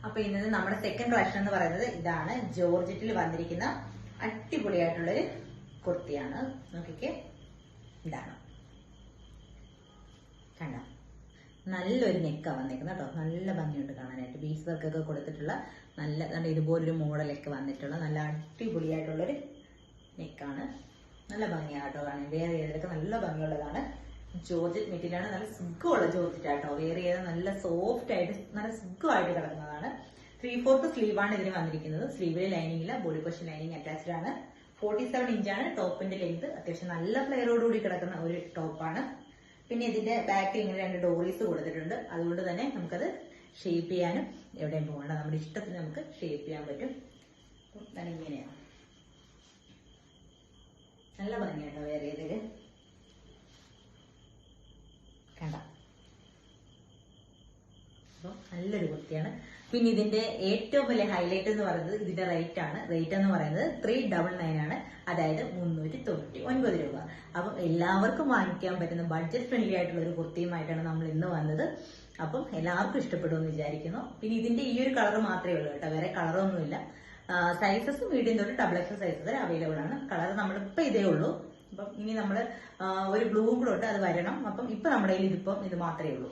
അപ്പൊ ഇന്നത് നമ്മുടെ സെക്കൻഡ് കളക്ഷൻ എന്ന് പറയുന്നത് ഇതാണ്. ജോർജറ്റിൽ വന്നിരിക്കുന്ന അടിപൊളിയായിട്ടുള്ളൊരു കുർത്തിയാണ്. നോക്കിക്കേ, ഇതാണ് കണ്ട, നല്ലൊരു നെക്കാണ് വന്നേക്കുന്നത് കേട്ടോ. നല്ല ഭംഗിയുണ്ട് കാണാനായിട്ട്. ബീസ് വർക്കൊക്കെ കൊടുത്തിട്ടുള്ള നല്ല ഇതുപോലൊരു മോഡലൊക്കെ വന്നിട്ടുള്ള നല്ല അടിപൊളിയായിട്ടുള്ളൊരു നെക്കാണ്. നല്ല ഭംഗിയാണ് കേട്ടോ കാണാൻ. വേറെ ഏതൊക്കെ നല്ല ഭംഗിയുള്ളതാണ്. ജോർജറ്റ് മെറ്റീരിയലാണ്. നല്ല സുഖമുള്ള ജോർജറ്റ് ആട്ടോ. വേറെ ഏത് നല്ല സോഫ്റ്റ് ആയിട്ട് നല്ല സുഖമായിട്ട് കിടക്കുന്നതാണ്. 3/4 സ്ലീവാണ് ഇതിന് വന്നിരിക്കുന്നത്. സ്ലീവില് ലൈനിങ് ഇല്ല, ബോഡി പോർഷൻ ലൈനിങ് അറ്റാച്ച്ഡ് ആണ്. 47 ഇഞ്ചാണ് ടോപ്പിന്റെ ലെങ്ത്. അത്യാവശ്യം നല്ല ഫ്ലെയറോടുകൂടി കിടക്കുന്ന ഒരു ടോപ്പാണ്. പിന്നെ ഇതിന്റെ ബാക്കിൽ ഇങ്ങനെ 2 ഡോറീസ് കൊടുത്തിട്ടുണ്ട്. അതുകൊണ്ട് തന്നെ നമുക്കത് ഷേപ്പ് ചെയ്യാനും എവിടെയും പോകണ്ട, നമ്മുടെ ഇഷ്ടത്തിന് നമുക്ക് ഷേപ്പ് ചെയ്യാൻ പറ്റും. അപ്പം ഇങ്ങനെയാണ്. നല്ല ഭംഗിയാട്ടോ വേറെ ഇതില് കണ്ട. അപ്പം നല്ലൊരു കുർത്തിയാണ്. പിന്നെ ഇതിന്റെ ഏറ്റവും വലിയ ഹൈലൈറ്റ് എന്ന് പറയുന്നത് ഇതിന്റെ റേറ്റ് ആണ്. റേറ്റ് എന്ന് പറയുന്നത് 399 ആണ്. അതായത് 399 രൂപ. അപ്പം എല്ലാവർക്കും വാങ്ങിക്കാൻ പറ്റുന്ന ബഡ്ജറ്റ് ഫ്രണ്ട്ലി ആയിട്ടുള്ള ഒരു കുർത്തിയുമായിട്ടാണ് നമ്മൾ ഇന്ന് വന്നത്. അപ്പം എല്ലാവർക്കും ഇഷ്ടപ്പെടുമെന്ന് വിചാരിക്കുന്നു. പിന്നെ ഇതിന്റെ ഈ ഒരു കളർ മാത്രമേ ഉള്ളൂ കേട്ടോ, വേറെ കളറൊന്നുമില്ല. സൈസസ് മീഡിയം തൊട്ട് XXL സൈസ് വരെ അവൈലബിൾ ആണ്. കളർ നമ്മളിപ്പോ ഇതേ ഉള്ളൂ. അപ്പം ഇനി നമ്മള് ഒരു ബ്ലൂ കൂടെ ഉണ്ട്, അത് വരണം. അപ്പം ഇപ്പൊ നമ്മുടെ കയ്യിൽ ഇത് മാത്രമേ ഉള്ളൂ.